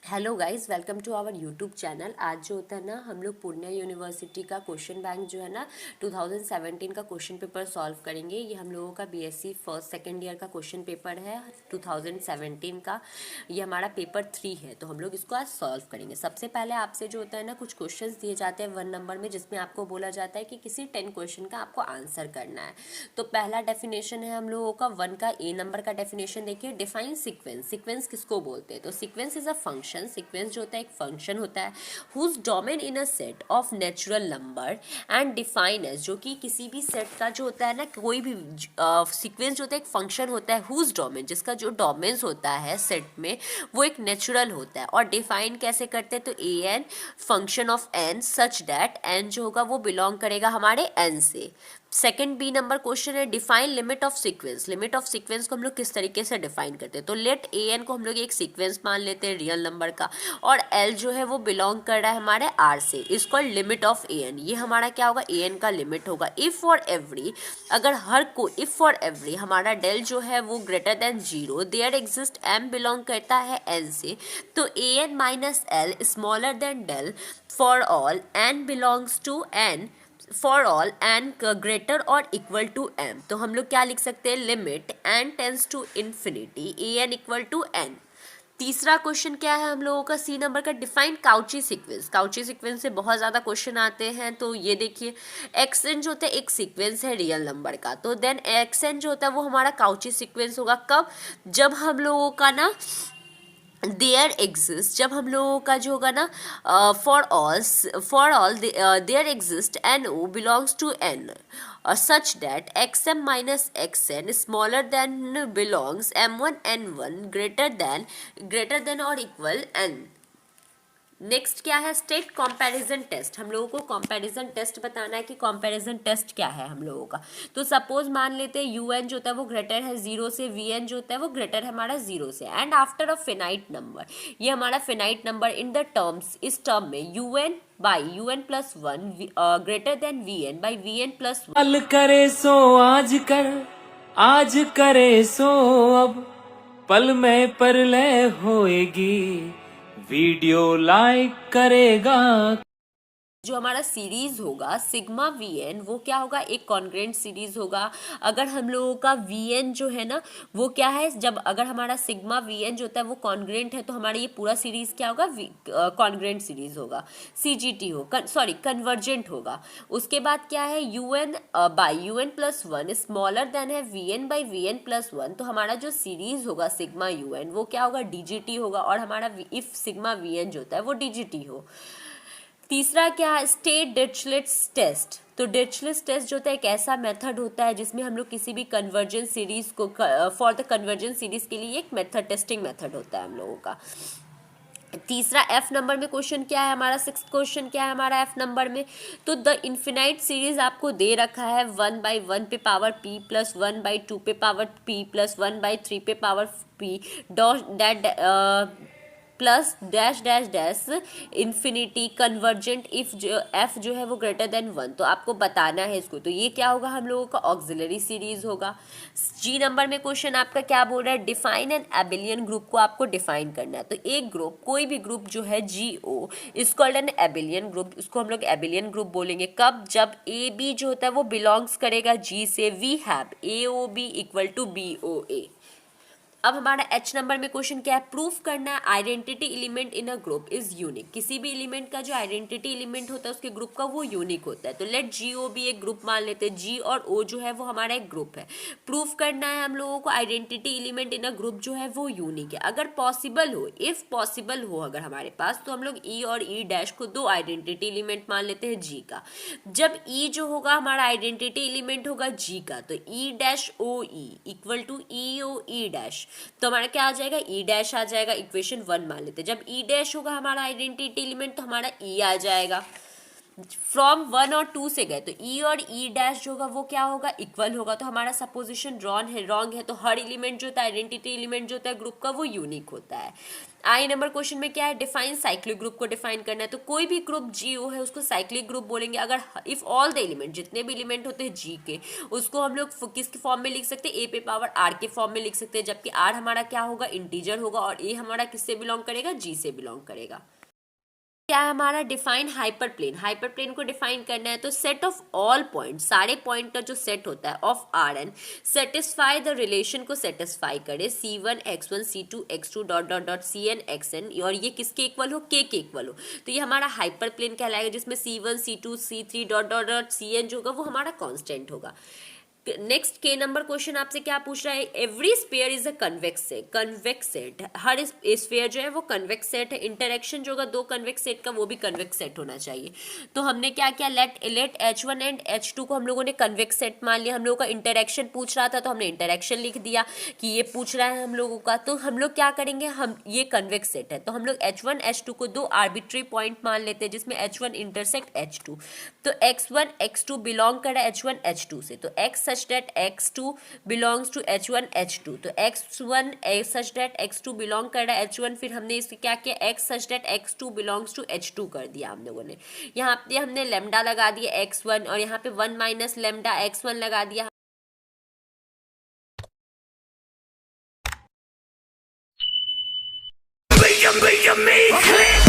Hello guys, welcome to our YouTube channel. आज जो होता है ना, हम लोग पूर्णिया यूनिवर्सिटी का क्वेश्चन बैंक जो है ना 2017 का क्वेश्चन पेपर सॉल्व करेंगे। ये हम लोगों का बीएससी फर्स्ट सेकेंड ईयर का क्वेश्चन पेपर है 2017 का। ये हमारा पेपर 3 है, तो हम लोग इसको आज सॉल्व करेंगे। सबसे पहले आपसे जो होता है ना, कुछ क्वेश्चन दिए जाते हैं 1 नंबर में, जिसमें आपको बोला जाता है कि किसी 10 क्वेश्चन का आपको आंसर करना है। तो पहला डेफिनेशन है हम लोगों का 1 का ए नंबर का डेफिनेशन। देखिए, डिफाइन सीक्वेंस। सीक्वेंस किसको बोलते हैं? तो sequence is a function. Sequence जो होता है एक फंक्शन होता है whose domain in a set of natural number and define as, जो कि किसी भी सेट का जो होता है ना, कोई भी सीक्वेंस जो होता है एक फंक्शन होता है हुज डोमेन, जिसका जो डोमेन्स होता है सेट में वो एक नेचुरल होता है। और डिफाइन कैसे करते हैं? तो A N function of N such that N जो होगा वो बिलोंग करेगा हमारे एन से। सेकेंड बी नंबर क्वेश्चन है define limit of sequence. Limit of sequence को हम लोग किस तरीके से डिफाइन करते हैं? तो लेट ए एन को हम लोग एक सीक्वेंस मान लेते हैं रियल नंबर का, और एल जो है वो बिलोंग कर रहा है हमारे आर से। इसको लिमिट ऑफ ए एन, ये हमारा क्या होगा? ए एन का लिमिट होगा। इफ फॉर एवरी, अगर हर को इफ फॉर एवरी हमारा डेल जो है वो greater than 0, there exist M belong करता है एन से, तो A N minus L smaller than del for all N belongs to N, for all N greater और इक्वल टू एम। तो हम लोग क्या लिख सकते हैं? Limit N tends to infinity A N equal to n. तीसरा क्वेश्चन क्या है हम लोगों का? सी नंबर का define Cauchy sequence. Cauchy sequence से बहुत ज़्यादा क्वेश्चन आते हैं। तो ये देखिए, एक्स एन जो होता है एक सीक्वेंस है रियल नंबर का, तो देन एक्स एन जो होता है वो हमारा काउची सीक्वेंस होगा। कब? जब हम लोगों का ना देयर एग्जिस्ट, जब हम लोगों का जो होगा ना for all there exist n o belongs to n such that x m minus x n smaller than belongs m one n one greater than और इक्वल एन। नेक्स्ट क्या है? State comparison test. हम लोगों को comparison test बताना है कि comparison test क्या है हम लोगों का। तो सपोज मान लेते हैं यू एन जो होता है वो ग्रेटर है 0 से, वी एन जो होता है वो ग्रेटर है हमारा 0 से, and after a finite number, ये हमारा finite number in the terms, इस टर्म में u N by you N plus one greater than v N by V N plus one. कल करे सो आज कर, आज करे सो अब, पल में परलय होएगी, वीडियो लाइक करेगा। जो हमारा सीरीज होगा सिग्मा वी एन, वो क्या होगा? एक कॉन्ग्रेंट सीरीज होगा। अगर हम लोगों का वी एन जो है ना वो क्या है, जब अगर हमारा सिग्मा वी एन जो होता है वो कॉन्ग्रेंट है, तो हमारा ये पूरा सीरीज क्या होगा? कॉन्ग्रेंट सीरीज होगा। सी जी टी हो सॉरी कन्वर्जेंट होगा। उसके बाद क्या है? U N by you N plus one smaller than है V N by V N plus one, तो हमारा जो सीरीज होगा सिग्मा यू एन वो क्या होगा? डीजीटी होगा। और हमारा इफ सिग्मा वी एन जो होता है वो डीजीटी हो। तीसरा क्या है? State Dirichlet's test. तो डिरिचलेट्स टेस्ट जो होता है एक ऐसा मेथड होता है जिसमें हम लोग किसी भी कन्वर्जेंस सीरीज को फॉर द कन्वर्जेंस सीरीज के लिए एक मेथड, टेस्टिंग मेथड होता है हम लोगों का। तीसरा एफ नंबर में क्वेश्चन क्या है हमारा? सिक्स क्वेश्चन क्या है हमारा एफ नंबर में? तो द इन्फिनाइट सीरीज आपको दे रखा है 1/1 पे पावर p प्लस 1/2 पे पावर p प्लस 1/3 पे power p dot that plus dash dash dash infinity convergent if जो एफ जो है वो ग्रेटर देन 1। तो आपको बताना है इसको। तो ये क्या होगा? हम लोगों का ऑक्सिलरी सीरीज होगा। जी नंबर में क्वेश्चन आपका क्या बोल रहा है? डिफाइन एन एबिलियन ग्रुप को आपको डिफाइन करना है। तो एक ग्रुप, कोई भी ग्रुप जो है G O is called an abelian group. इसको हम लोग एबिलियन ग्रुप बोलेंगे। कब? जब ए बी जो होता है वो बिलोंग्स करेगा जी से। We have A O B equal to B O A. अब हमारा एच नंबर में क्वेश्चन क्या है? प्रूफ करना है identity element in a group is unique. किसी भी एलिमेंट का जो आइडेंटिटी एलिमेंट होता है उसके ग्रुप का वो यूनिक होता है। तो लेट जी ओ भी एक ग्रुप मान लेते हैं। जी और ओ जो है वो हमारा एक ग्रुप है। प्रूफ करना है हम लोगों को identity element in a group जो है वो यूनिक है। अगर पॉसिबल हो, इफ पॉसिबल हो अगर हमारे पास, तो हम लोग ई और ई डैश को दो आइडेंटिटी एलिमेंट मान लेते हैं जी का। जब ई जो होगा हमारा आइडेंटिटी एलिमेंट होगा जी का, तो E dash O E equal to E O E dash, तो हमारा क्या आ जाएगा? ई डैश आ जाएगा। इक्वेशन 1 मान लेते हैं। जब ई डैश होगा हमारा आइडेंटिटी एलिमेंट तो हमारा ई आ जाएगा। फ्रॉम 1 और 2 से गए तो ई और ई डैश जो होगा वो क्या होगा? इक्वल होगा। तो हमारा सपोजिशन रॉन्ग है। तो हर एलिमेंट जो होता है आइडेंटिटी एलिमेंट जो होता है ग्रुप का वो यूनिक होता है। आई नंबर क्वेश्चन में क्या है, डिफाइन साइक्लिक ग्रुप को डिफाइन करना है। तो कोई भी ग्रुप GO है उसको साइक्लिक ग्रुप बोलेंगे अगर इफ ऑल द एलिमेंट, जितने भी एलिमेंट होते हैं G के, उसको हम लोग किसके फॉर्म में लिख सकते हैं, A पे पावर R के फॉर्म में लिख सकते हैं, जबकि R हमारा क्या होगा, इंटीजर होगा, और A हमारा किससे बिलोंग करेगा, G से बिलोंग करेगा। क्या है हमारा, define hyperplane. Hyperplane को डिफाइन करना है तो सेट ऑफ ऑल पॉइंट, सारे पॉइंट का जो सेट होता है of Rn satisfy the relation को सेटिस्फाई करे C1 x1 C2 x2 dot dot dot Cn xn, और ये किसके इक्वल हो, K के इक्वल हो। तो ये हमारा हाइपर प्लेन कहलाएगा, जिसमें C1 C2 C3 dot dot dot Cn जो होगा वो हमारा कांस्टेंट होगा। नेक्स्ट K नंबर क्वेश्चन आपसे क्या पूछ रहा है, every sphere is a convex set. Convex set, her sphere जो है वो कन्वेक्स सेट है। इंटरेक्शन जो होगा दो कन्वेक्स सेट का वो भी कन्वेक्स सेट होना चाहिए। तो हमने क्या किया, लेट H1 एंड H2 को हम लोगों ने कन्वेक्स सेट मान लिया। हम लोगों का इंटरेक्शन पूछ रहा था तो हमने इंटरेक्शन लिख दिया कि ये पूछ रहा है हम लोगों का। तो हम लोग क्या करेंगे, हम ये कन्वेक्स सेट है तो हम लोग H1 H2 को दो आर्बिट्री पॉइंट मान लेते हैं जिसमें H1 इंटरसेक्ट H2। तो X1 X2 बिलोंग कर रहा है H1 H2 से, तो X such that X2 belongs to H1 H2, तो X1 such that X2 belong कर रहा है H1, फिर हमने इसके क्या किया, X such that X2 belongs to H2 कर दिया हम लोगों ने। यहाँ पे हमने लेमडा लगा दिया X1 और यहाँ पे 1 माइनस लेमडा X1 लगा दिया। Make 'em make 'em make